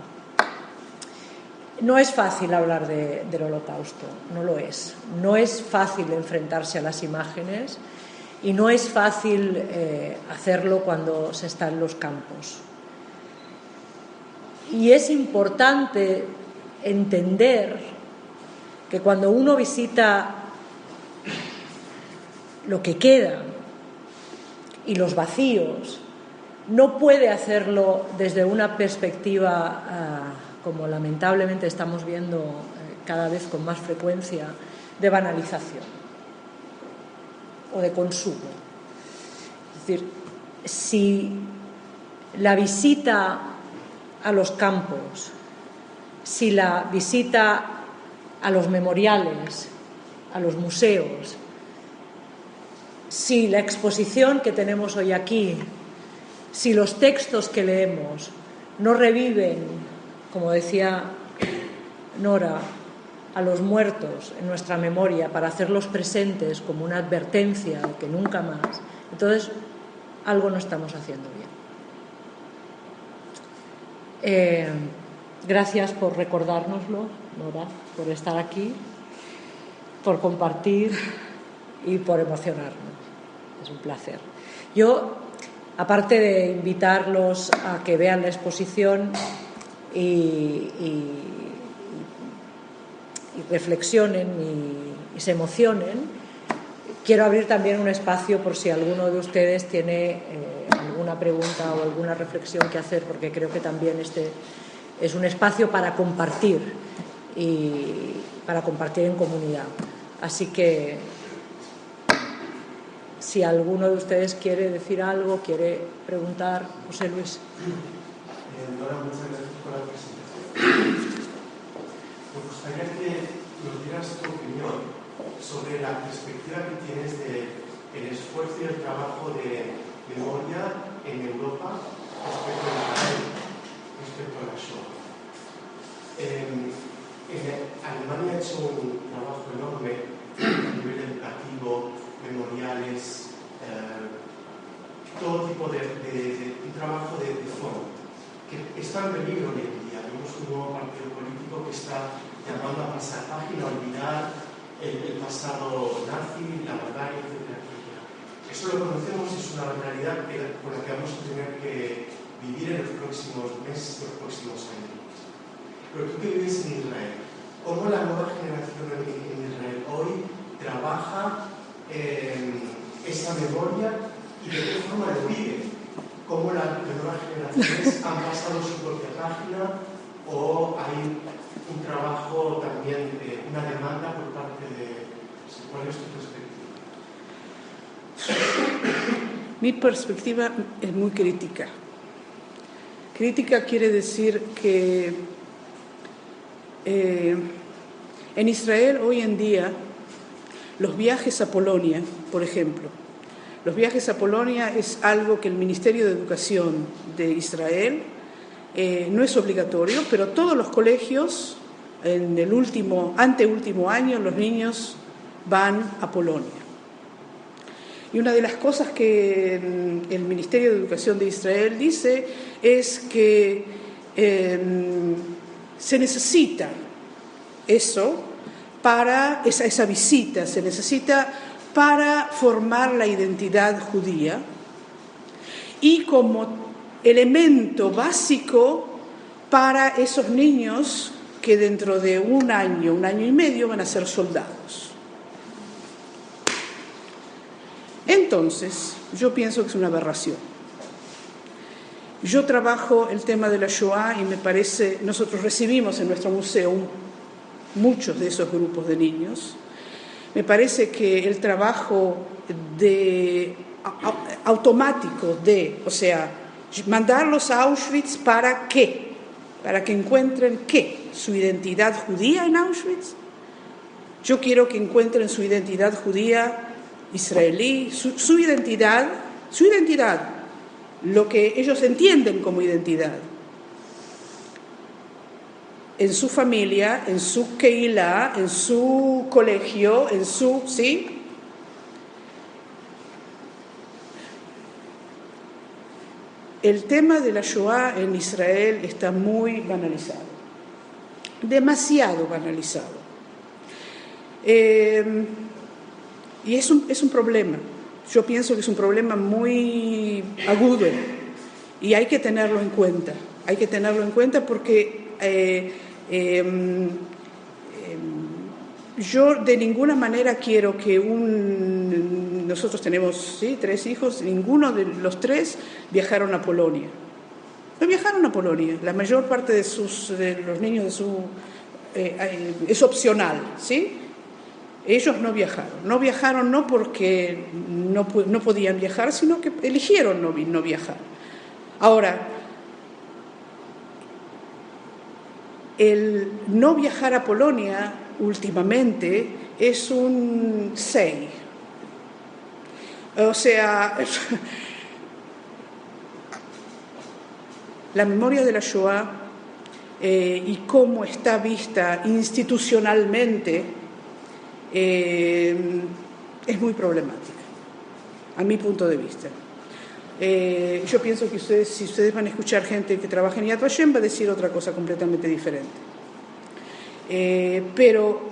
No es fácil hablar del Holocausto, no lo es. No es fácil enfrentarse a las imágenes y no es fácil hacerlo cuando se está en los campos. Y es importante entender que cuando uno visita lo que queda y los vacíos, no puede hacerlo desde una perspectiva como lamentablemente estamos viendo cada vez con más frecuencia, de banalización o de consumo. Es decir, si la visita a los campos, si la visita a los memoriales, a los museos, si la exposición que tenemos hoy aquí, si los textos que leemos no reviven, como decía Nora, a los muertos en nuestra memoria para hacerlos presentes como una advertencia de que nunca más, entonces algo no estamos haciendo bien. Gracias por recordárnoslo, Nora, por estar aquí, por compartir y por emocionarnos. Es un placer. Yo, aparte de invitarlos a que vean la exposición y reflexionen y se emocionen, quiero abrir también un espacio por si alguno de ustedes tiene alguna pregunta o alguna reflexión que hacer, porque creo que también este es un espacio para compartir y para compartir en comunidad. Así que si alguno de ustedes quiere decir algo, quiere preguntar, José Luis. Nora, muchas gracias por la presentación. Me gustaría que nos dieras tu opinión sobre la perspectiva que tienes del esfuerzo y el trabajo de memoria en Europa respecto a Israel, respecto a la Shoah. Alemania ha hecho un trabajo enorme a nivel educativo, memoriales, todo tipo de un trabajo de fondo, que está en peligro hoy en día. Tenemos un nuevo partido político que está llamando a pasar página, a olvidar el pasado nazi, la barbarie, etcétera, etcétera. Eso lo conocemos, es una realidad con la que vamos a tener que vivir en los próximos meses, los próximos años. Pero tú que vives en Israel, ¿cómo la nueva generación en Israel hoy trabaja esa memoria y de qué forma lo vive? ¿Cómo las nuevas generaciones han pasado su propia página o hay un trabajo también, una demanda por parte de... ¿Cuál es tu perspectiva? Mi perspectiva es muy crítica. Crítica quiere decir que en Israel hoy en día los viajes a Polonia, por ejemplo, los viajes a Polonia es algo que el Ministerio de Educación de Israel no es obligatorio, pero todos los colegios en el anteúltimo año los niños van a Polonia. Y una de las cosas que el Ministerio de Educación de Israel dice es que se necesita eso para esa visita, se necesita para formar la identidad judía y como elemento básico para esos niños que dentro de un año y medio van a ser soldados. Entonces, yo pienso que es una aberración. Yo trabajo el tema de la Shoah y me parece, nosotros recibimos en nuestro museo muchos de esos grupos de niños. Me parece que el trabajo automático o sea, mandarlos a Auschwitz ¿para qué? Para que encuentren ¿qué? Su identidad judía en Auschwitz. Yo quiero que encuentren su identidad judía israelí, su identidad, lo que ellos entienden como identidad, en su familia, en su keilah, en su colegio, ¿sí? El tema de la Shoah en Israel está muy banalizado, demasiado banalizado. Y es un problema. Yo pienso que es un problema muy agudo y hay que tenerlo en cuenta. Hay que tenerlo en cuenta porque yo de ninguna manera quiero que nosotros tenemos 3 hijos, ninguno de los 3 viajaron a Polonia. No viajaron a Polonia. La mayor parte de los niños es opcional, ¿sí? Ellos no viajaron no porque no podían viajar, sino que eligieron no viajar. Ahora, el no viajar a Polonia últimamente es un say. O sea, la memoria de la Shoah y cómo está vista institucionalmente es muy problemática, a mi punto de vista. Yo pienso que si ustedes van a escuchar gente que trabaja en Yad Vashem, va a decir otra cosa completamente diferente. Pero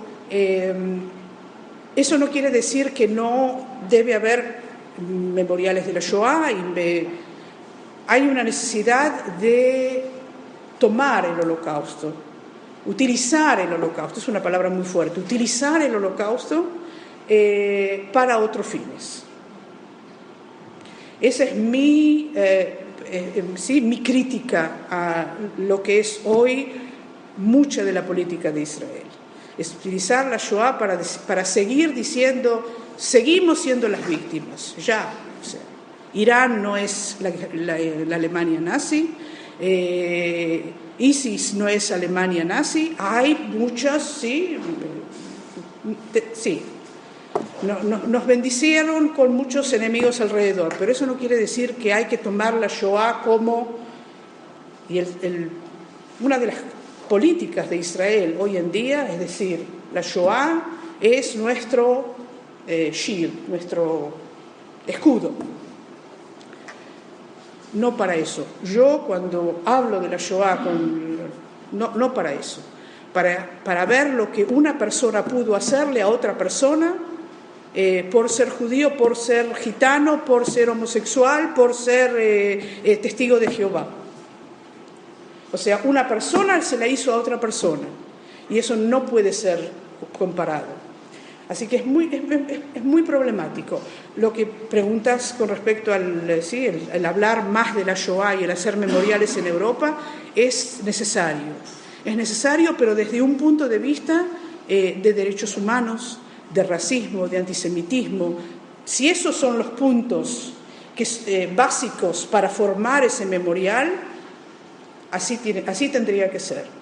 eso no quiere decir que no debe haber memoriales de la Shoah. Hay una necesidad de tomar el holocausto, utilizar el holocausto, es una palabra muy fuerte, utilizar el holocausto para otros fines. Esa es mi crítica a lo que es hoy mucha de la política de Israel. Es utilizar la Shoah para seguir diciendo, seguimos siendo las víctimas, ya. O sea, Irán no es la Alemania nazi, ISIS no es Alemania nazi, hay muchas, sí. Nos bendicieron con muchos enemigos alrededor, pero eso no quiere decir que hay que tomar la Shoah como... una de las políticas de Israel hoy en día, es decir, la Shoah es nuestro shield, nuestro escudo. No para eso. Yo cuando hablo de la Shoah, no para eso. Para ver lo que una persona pudo hacerle a otra persona por ser judío, por ser gitano, por ser homosexual, por ser testigo de Jehová. O sea, una persona se la hizo a otra persona y eso no puede ser comparado. Así que es muy problemático. Lo que preguntas con respecto al hablar más de la Shoah y el hacer memoriales en Europa es necesario. Es necesario, pero desde un punto de vista de derechos humanos, de racismo, de antisemitismo. Si esos son los puntos básicos para formar ese memorial, así tendría que ser.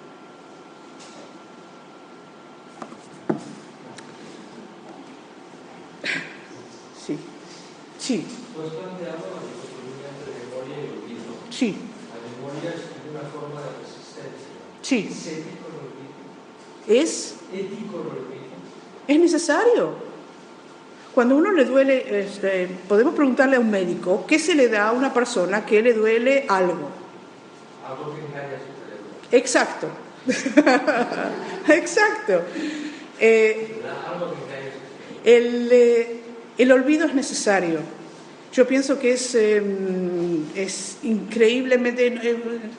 Sí. Tú has planteado la dicotomía entre memoria y olvido. Sí. La memoria es una forma de resistencia. Sí. ¿Es ético el olvido? ¿Es ético el olvido? Es necesario. Cuando a uno le duele, podemos preguntarle a un médico qué se le da a una persona que le duele algo. Algo que engaña a su cerebro. Exacto. Exacto. Algo que engaña a su cerebro. El olvido es necesario. Yo pienso que es increíblemente...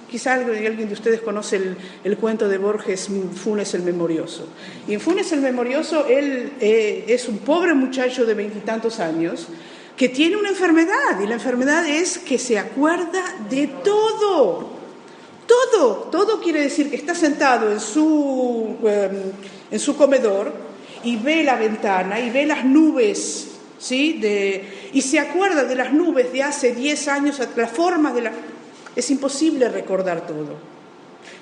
quizá alguien de ustedes conoce el cuento de Borges, Funes el Memorioso. Y en Funes el Memorioso, él es un pobre muchacho de 20 y tantos años que tiene una enfermedad, y la enfermedad es que se acuerda de todo. Todo quiere decir que está sentado en su comedor y ve la ventana y ve las nubes, ¿sí? Y se acuerda de las nubes de hace 10 años, las formas de Es imposible recordar todo.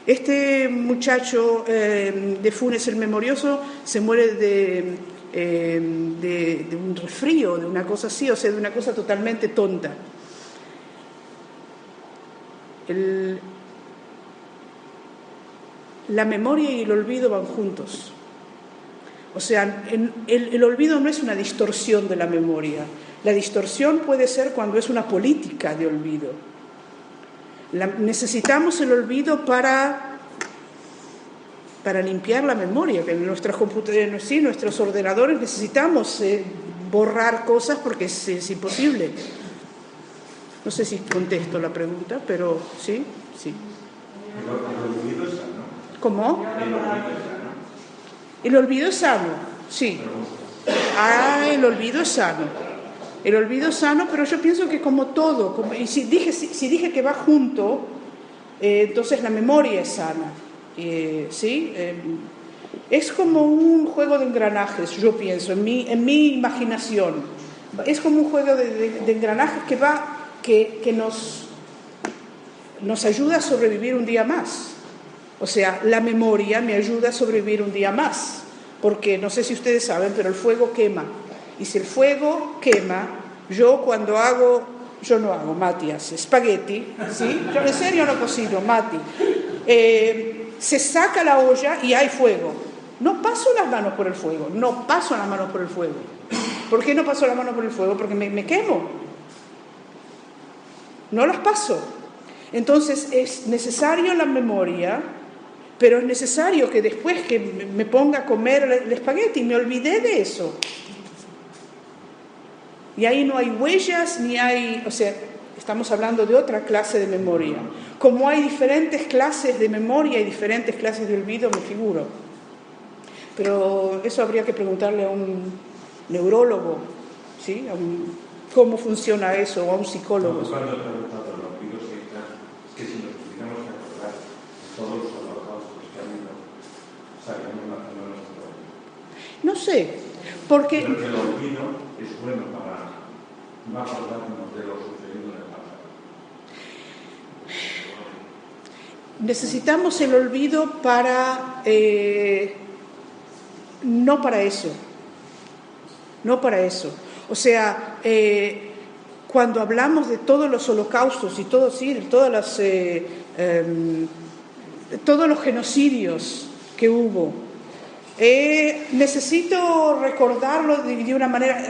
Este muchacho de Funes el Memorioso se muere de un resfrío, de una cosa así, o sea, de una cosa totalmente tonta. La memoria y el olvido van juntos. O sea, el olvido no es una distorsión de la memoria. La distorsión puede ser cuando es una política de olvido. Necesitamos el olvido para limpiar la memoria. En nuestras computadoras, sí, nuestros ordenadores necesitamos borrar cosas porque es imposible. No sé si contesto la pregunta, pero sí. El olvido es sano. ¿Cómo? El olvido es sano. El olvido es sano, sí. El olvido es sano. El olvido es sano, pero yo pienso que como todo, y si dije que va junto, entonces la memoria es sana. ¿Sí? Es como un juego de engranajes, yo pienso, en mi imaginación. Es como un juego de engranajes que nos ayuda a sobrevivir un día más. O sea, la memoria me ayuda a sobrevivir un día más, porque no sé si ustedes saben, pero el fuego quema. Y si el fuego quema, yo no hago, Mati hace espagueti, ¿sí? Yo en serio no cocino, Mati. Se saca la olla y hay fuego. No paso las manos por el fuego. ¿Por qué no paso las manos por el fuego? Porque me quemo. No las paso. Entonces es necesario la memoria, pero es necesario que después que me ponga a comer el espagueti me olvidé de eso. Y ahí no hay huellas, o sea, estamos hablando de otra clase de memoria. Como hay diferentes clases de memoria y diferentes clases de olvido, me figuro. Pero eso habría que preguntarle a un neurólogo, ¿sí? Cómo funciona eso, o a un psicólogo. Cuando he preguntado los olvidos, es que si nos pudiéramos acordar de todos los holocaustos que ha habido, estaríamos matando a nuestro olvido. No sé, porque... Pero que el olvido es bueno para no acordarnos de lo sucedido en el pasado. Necesitamos el olvido para... no para eso. O sea, cuando hablamos de todos los holocaustos y todos los genocidios que hubo, necesito recordarlo de una manera...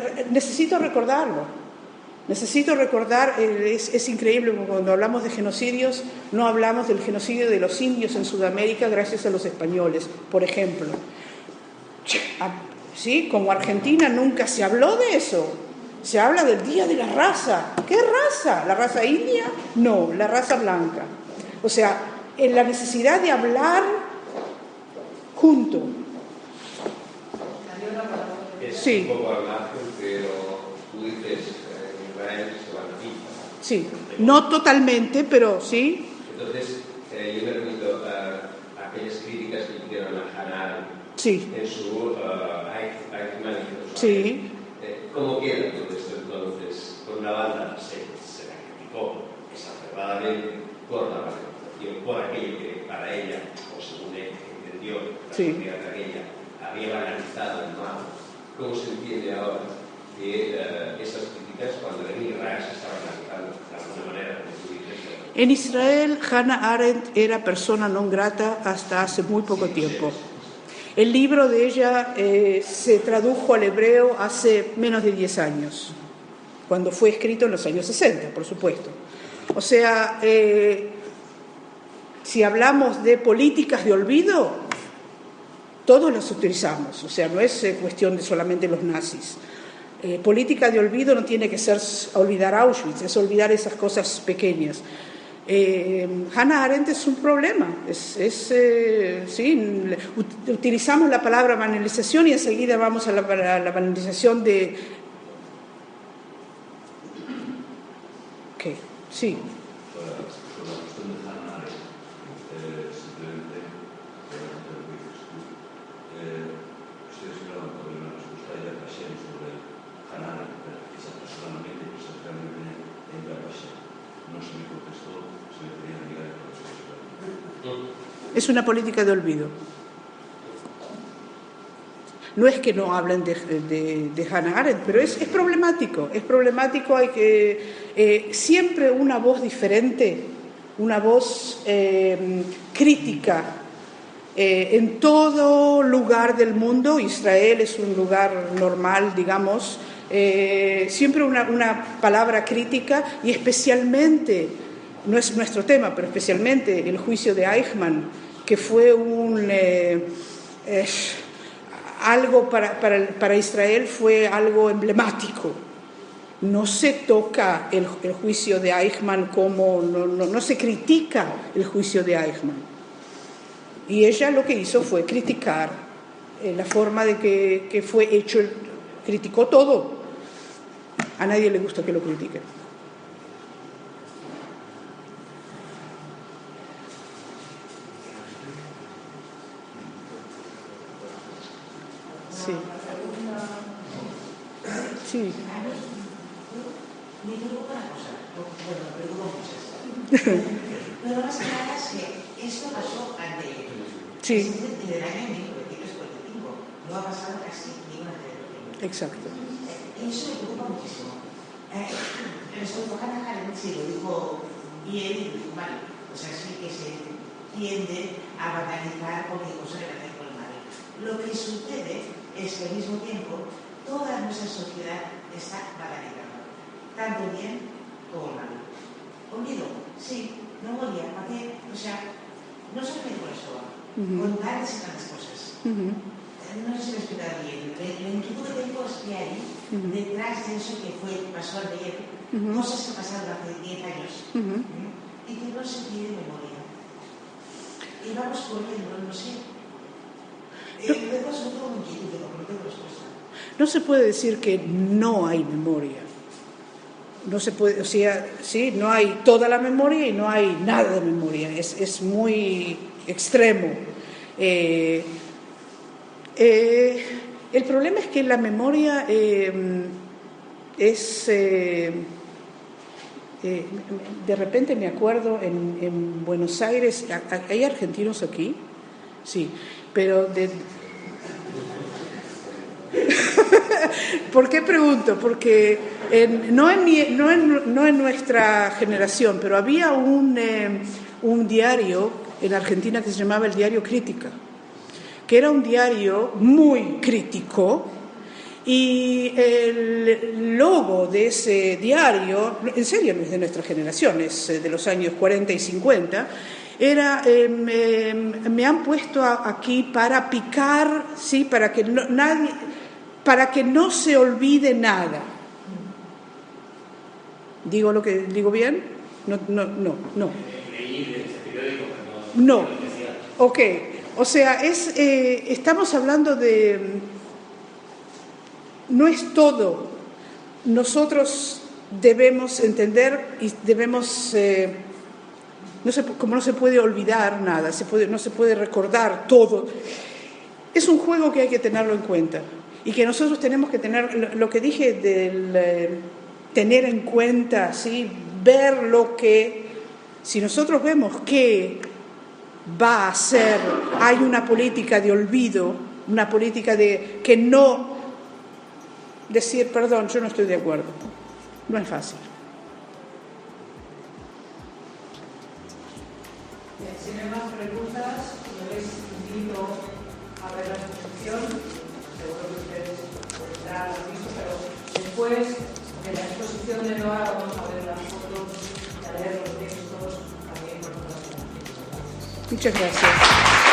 Necesito recordar, es increíble, cuando hablamos de genocidios, no hablamos del genocidio de los indios en Sudamérica gracias a los españoles, por ejemplo. ¿Sí? Como Argentina nunca se habló de eso. Se habla del Día de la Raza. ¿Qué raza? ¿La raza india? No, la raza blanca. O sea, en la necesidad de hablar junto. Sí. Un poco al margen, pero tú dices Israel se va a ti. Sí, no totalmente, pero sí. Entonces, yo me remito a aquellas críticas que hicieron a Hannah Arendt Sí. en su Eichmann. Sí. ¿Cómo queda todo esto entonces? Por una banda se la criticó exacerbadamente por la manifestación, por aquello que para ella, o según ella entendió, la sociedad de aquella había banalizado el mal. ¿Cómo se entiende ahora que esas críticas, cuando en Israel se estaban analizando de alguna manera, como tú dices? En Israel, Hannah Arendt era persona non grata hasta hace muy poco tiempo. El libro de ella se tradujo al hebreo hace menos de 10 años, cuando fue escrito en los años 60, por supuesto. O sea, si hablamos de políticas de olvido, todos las utilizamos, o sea, no es cuestión de solamente los nazis. política de olvido no tiene que ser olvidar Auschwitz, es olvidar esas cosas pequeñas. Hannah Arendt es un problema. Sí, utilizamos la palabra banalización y enseguida vamos a la banalización de... ¿Qué? Sí. Sobre la cuestión de Hannah Arendt, simplemente, ustedes hablaban sobre una respuesta de Yad Vashem sobre Hannah Arendt, quizás personalmente y presencialmente en Yad Vashem. No se me contestó, se me pedía mirar el proceso. Es una política de olvido. No es que no hablen de Hannah Arendt, pero es problemático. Es problemático, hay que siempre una voz diferente, una voz crítica en todo lugar del mundo. Israel es un lugar normal, digamos. Siempre una palabra crítica, y especialmente, no es nuestro tema, pero especialmente el juicio de Eichmann, que fue algo para Israel, fue algo emblemático. No se toca el juicio de Eichmann como, no se critica el juicio de Eichmann. Y ella lo que hizo fue criticar la forma de que fue hecho, criticó todo. A nadie le gusta que lo critiquen. Sí. Sí. Pero más que nada es que esto pasó ante Sí. desde el año 1945. No ha pasado casi ni una generación. Exacto. Eso me preocupa muchísimo. Respecto a Hannah Arendt, sí lo dijo bien, mal. O sea, sí que se tiende a banalizar cualquier cosa relacionada con el mal. Lo que sucede es que al mismo tiempo toda nuestra sociedad está banalizada, tanto bien como mal. Olvido, sí, memoria, ¿para qué? O sea, no solamente por eso, con tales y tantas cosas. No sé si me he explicado bien. La inquietud que tengo es que hay detrás de eso que pasó ayer, cosas que pasaron hace 10 años y que no se tiene memoria. Y vamos corriendo, no sé. Luego sobre todo una inquietud, porque no tengo respuesta. No se puede decir que no hay memoria. No se puede, o sea, sí, no hay toda la memoria y no hay nada de memoria. Es muy extremo. El problema es que la memoria es... de repente me acuerdo en Buenos Aires, ¿hay argentinos aquí? Sí, pero ¿por qué pregunto? Porque no en nuestra generación, pero había un diario en Argentina que se llamaba el Diario Crítica, que era un diario muy crítico, y el logo de ese diario, en serio no es de nuestra generación, es de los años 40 y 50, era, me han puesto aquí para picar, ¿sí? para que no se olvide nada. ¿Digo lo que digo bien? No. No. Ok. O sea, estamos hablando de... No es todo. Nosotros debemos entender y debemos... como no se puede olvidar nada, no se puede recordar todo. Es un juego que hay que tenerlo en cuenta. Y que nosotros tenemos que tener, lo que dije del tener en cuenta, ¿sí? Ver lo que... Si nosotros vemos que va a ser, hay una política de olvido, una política de que no decir, perdón, yo no estoy de acuerdo. No es fácil. Si no hay más preguntas, yo les invito a ver la exposición. Seguro que ustedes ya lo han visto, pero después de la exposición de Noa vamos a ver las fotos y a leer los textos también por todas las. Muchas gracias.